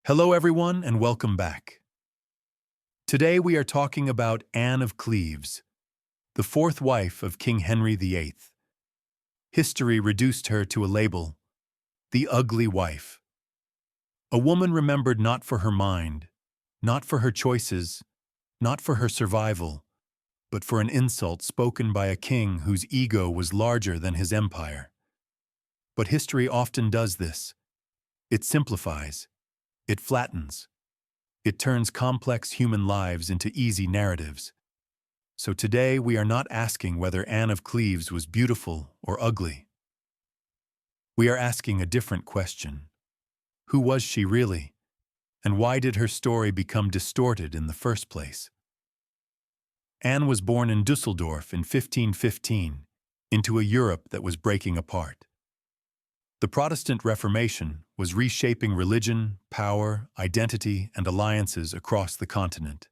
Hello everyone and welcome back. Today we are talking about Anne of Cleves, the fourth wife of King Henry VIII. History reduced her to a label, the ugly wife. A woman remembered not for her mind, not for her choices, not for her survival, but for an insult spoken by a king whose ego was larger than his empire. But history often does this. It simplifies. It flattens. It turns complex human lives into easy narratives. So today we are not asking whether Anne of Cleves was beautiful or ugly. We are asking a different question. Who was she really? And why did her story become distorted in the first place? Anne was born in Dusseldorf in 1515, into a Europe that was breaking apart. The Protestant Reformation was reshaping religion, power, identity, and alliances across the continent.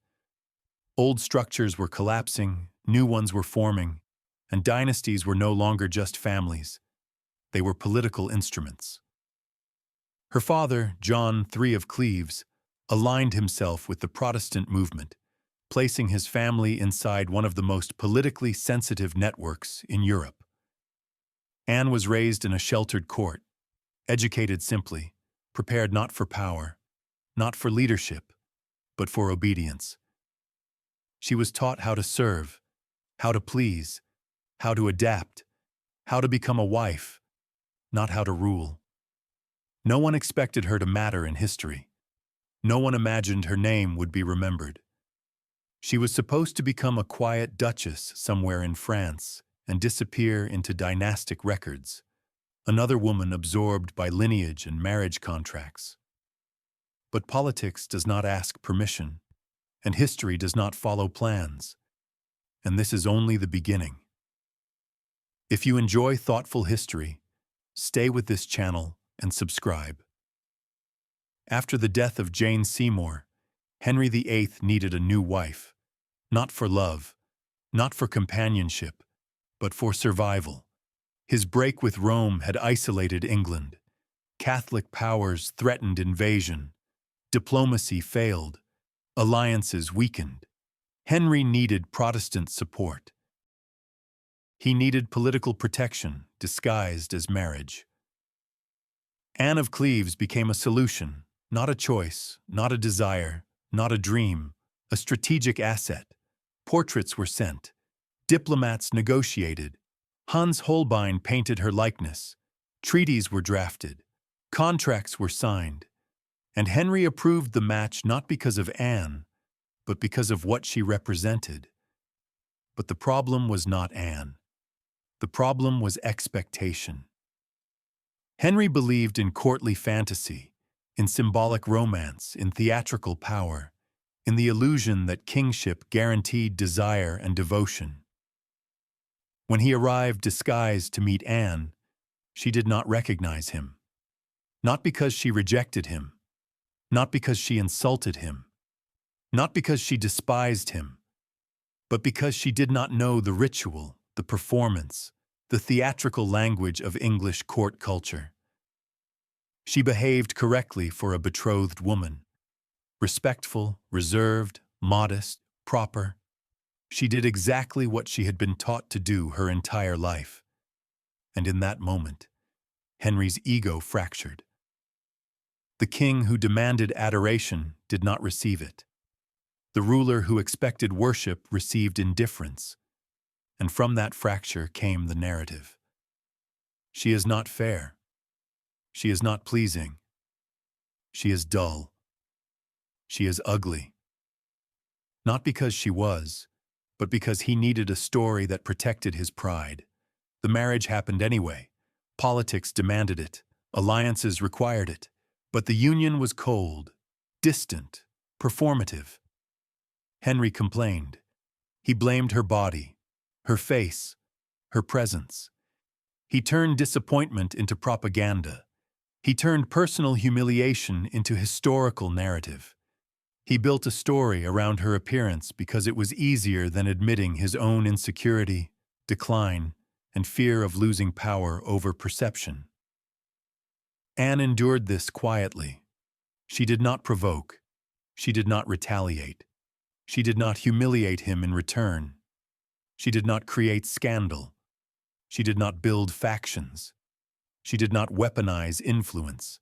Old structures were collapsing, new ones were forming, and dynasties were no longer just families. They were political instruments. Her father, John III of Cleves, aligned himself with the Protestant movement, placing his family inside one of the most politically sensitive networks in Europe. Anne was raised in a sheltered court, educated simply, prepared not for power, not for leadership, but for obedience. She was taught how to serve, how to please, how to adapt, how to become a wife, not how to rule. No one expected her to matter in history. No one imagined her name would be remembered. She was supposed to become a quiet duchess somewhere in France and disappear into dynastic records, another woman absorbed by lineage and marriage contracts. But politics does not ask permission, and history does not follow plans. And this is only the beginning. If you enjoy thoughtful history, stay with this channel and subscribe. After the death of Jane Seymour, Henry VIII needed a new wife, not for love, not for companionship, but for survival. His break with Rome had isolated England. Catholic powers threatened invasion. Diplomacy failed. Alliances weakened. Henry needed Protestant support. He needed political protection disguised as marriage. Anne of Cleves became a solution, not a choice, not a desire, not a dream, a strategic asset. Portraits were sent. Diplomats negotiated. Hans Holbein painted her likeness. Treaties were drafted. Contracts were signed. And Henry approved the match not because of Anne, but because of what she represented. But the problem was not Anne. The problem was expectation. Henry believed in courtly fantasy, in symbolic romance, in theatrical power, in the illusion that kingship guaranteed desire and devotion. When he arrived disguised to meet Anne, she did not recognize him. Not because she rejected him, not because she insulted him, not because she despised him, but because she did not know the ritual, the performance, the theatrical language of English court culture. She behaved correctly for a betrothed woman, respectful, reserved, modest, proper. She did exactly what she had been taught to do her entire life. And in that moment, Henry's ego fractured. The king who demanded adoration did not receive it. The ruler who expected worship received indifference. And from that fracture came the narrative. She is not fair. She is not pleasing. She is dull. She is ugly. Not because she was, but because he needed a story that protected his pride. The marriage happened anyway. Politics demanded it. Alliances required it. But the union was cold, distant, performative. Henry complained. He blamed her body, her face, her presence. He turned disappointment into propaganda. He turned personal humiliation into historical narrative. He built a story around her appearance because it was easier than admitting his own insecurity, decline, and fear of losing power over perception. Anne endured this quietly. She did not provoke. She did not retaliate. She did not humiliate him in return. She did not create scandal. She did not build factions. She did not weaponize influence.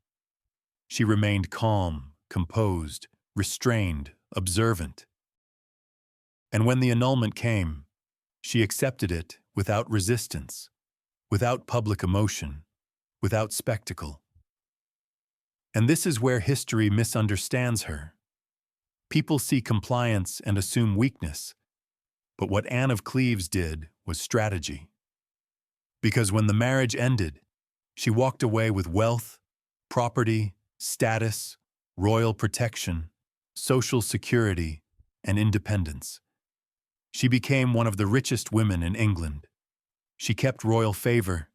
She remained calm, composed, restrained, observant. And when the annulment came, she accepted it without resistance, without public emotion, without spectacle. And this is where history misunderstands her. People see compliance and assume weakness, but what Anne of Cleves did was strategy. Because when the marriage ended, she walked away with wealth, property, status, royal protection, social security, and independence. She became one of the richest women in England. She kept royal favor.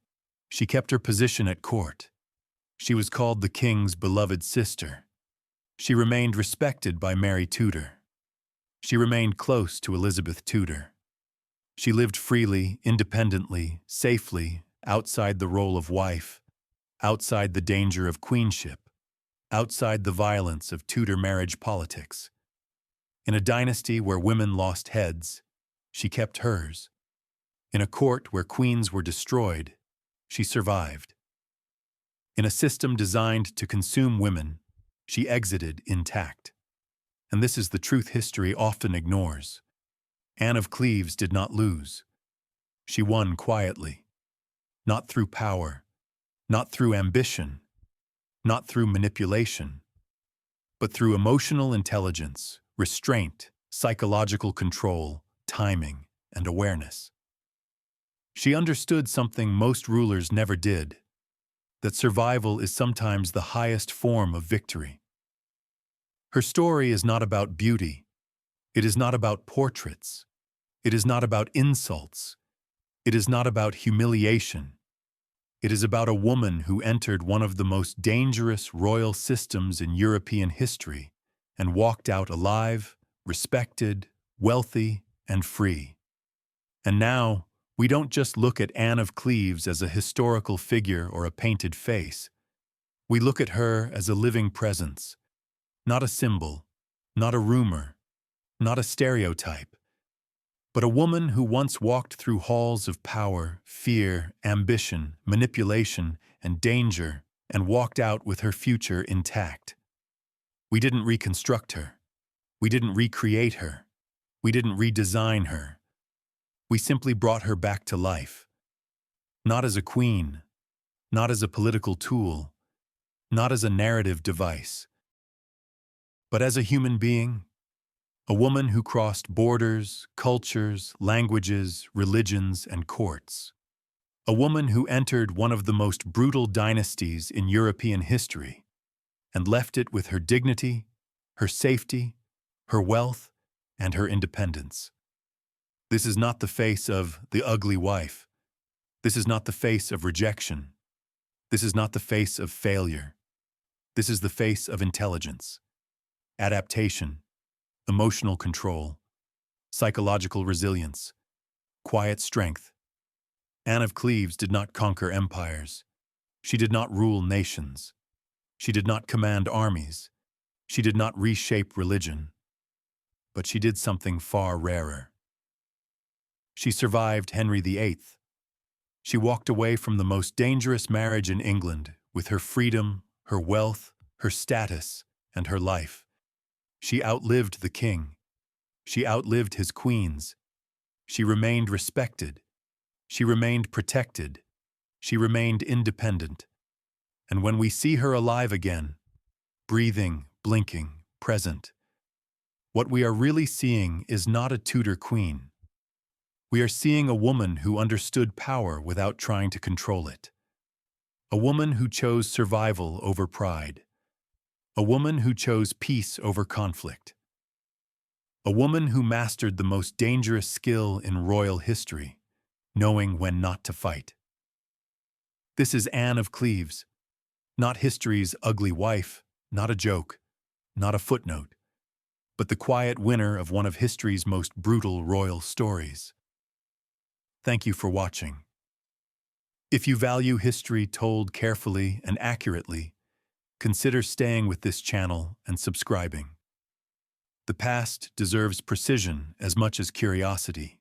She kept her position at court. She was called the king's beloved sister. She remained respected by Mary Tudor. She remained close to Elizabeth Tudor. She lived freely, independently, safely, outside the role of wife, outside the danger of queenship, outside the violence of Tudor marriage politics. In a dynasty where women lost heads, she kept hers. In a court where queens were destroyed, she survived. In a system designed to consume women, she exited intact. And this is the truth history often ignores. Anne of Cleves did not lose. She won quietly. Not through power, not through ambition, not through manipulation, but through emotional intelligence, restraint, psychological control, timing, and awareness. She understood something most rulers never did, that survival is sometimes the highest form of victory. Her story is not about beauty. It is not about portraits. It is not about insults. It is not about humiliation. It is about a woman who entered one of the most dangerous royal systems in European history and walked out alive, respected, wealthy, and free. And now, we don't just look at Anne of Cleves as a historical figure or a painted face. We look at her as a living presence, not a symbol, not a rumor, not a stereotype, but a woman who once walked through halls of power, fear, ambition, manipulation, and danger, and walked out with her future intact. We didn't reconstruct her. We didn't recreate her. We didn't redesign her. We simply brought her back to life. Not as a queen, not as a political tool, not as a narrative device, but as a human being, a woman who crossed borders, cultures, languages, religions, and courts. A woman who entered one of the most brutal dynasties in European history and left it with her dignity, her safety, her wealth, and her independence. This is not the face of the ugly wife. This is not the face of rejection. This is not the face of failure. This is the face of intelligence, adaptation, emotional control, psychological resilience, quiet strength. Anne of Cleves did not conquer empires. She did not rule nations. She did not command armies. She did not reshape religion. But she did something far rarer. She survived Henry VIII. She walked away from the most dangerous marriage in England with her freedom, her wealth, her status, and her life. She outlived the king. She outlived his queens. She remained respected. She remained protected. She remained independent. And when we see her alive again, breathing, blinking, present, what we are really seeing is not a Tudor queen. We are seeing a woman who understood power without trying to control it. A woman who chose survival over pride. A woman who chose peace over conflict. A woman who mastered the most dangerous skill in royal history, knowing when not to fight. This is Anne of Cleves, not history's ugly wife, not a joke, not a footnote, but the quiet winner of one of history's most brutal royal stories. Thank you for watching. If you value history told carefully and accurately, consider staying with this channel and subscribing. The past deserves precision as much as curiosity.